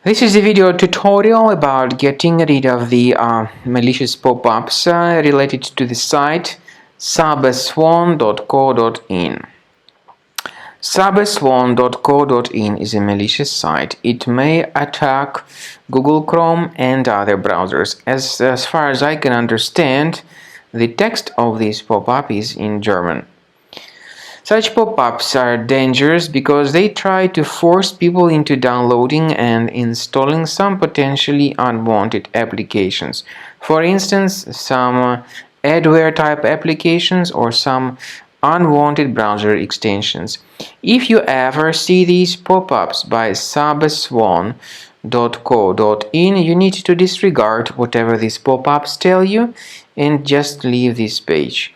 This is a video tutorial about getting rid of the malicious pop-ups related to the site cyberswan.co.in. Cyberswan.co.in is a malicious site. It may attack Google Chrome and other browsers. As far as I can understand, the text of this pop-up is in German. Such pop-ups are dangerous because they try to force people into downloading and installing some potentially unwanted applications. For instance, some adware type applications or some unwanted browser extensions. If you ever see these pop-ups by cyberswan.co.in, you need to disregard whatever these pop-ups tell you and just leave this page.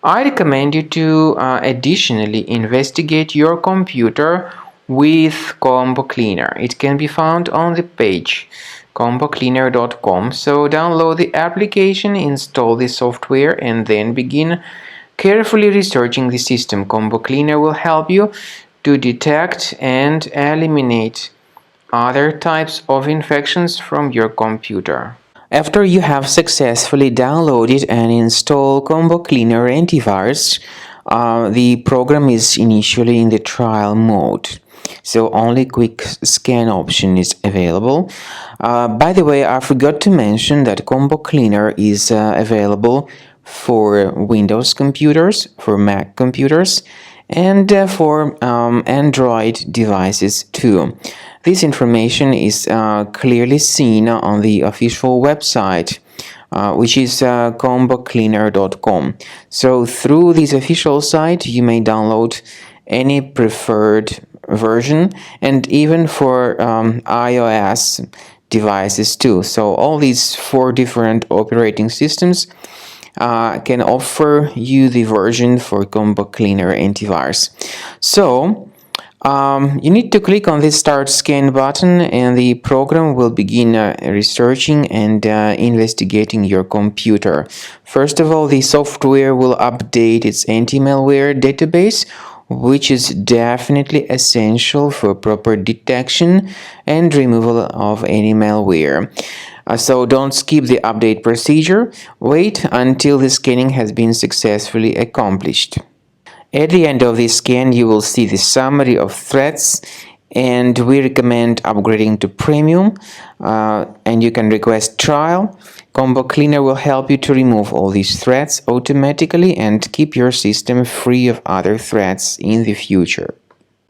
I recommend you to additionally investigate your computer with Combo Cleaner. It can be found on the page combocleaner.com. So download the application, install the software, and then begin carefully researching the system. Combo Cleaner will help you to detect and eliminate other types of infections from your computer. After you have successfully downloaded and installed Combo Cleaner antivirus, the program is initially in the trial mode. So only quick scan option is available. By the way, I forgot to mention that Combo Cleaner is available for Windows computers, for Mac computers, and for Android devices too. This information is clearly seen on the official website, which is combocleaner.com. So through this official site, you may download any preferred version, and even for iOS devices too. So all these 4 different operating systems can offer you the version for Combo Cleaner antivirus. So you need to click on this Start Scan button, and the program will begin researching and investigating your computer. First of all, the software will update its anti-malware database, which is definitely essential for proper detection and removal of any malware. So don't skip the update procedure. Wait until the scanning has been successfully accomplished. At the end of the scan, you will see the summary of threats, and we recommend upgrading to Premium, and you can request trial. Combo Cleaner will help you to remove all these threats automatically and keep your system free of other threats in the future.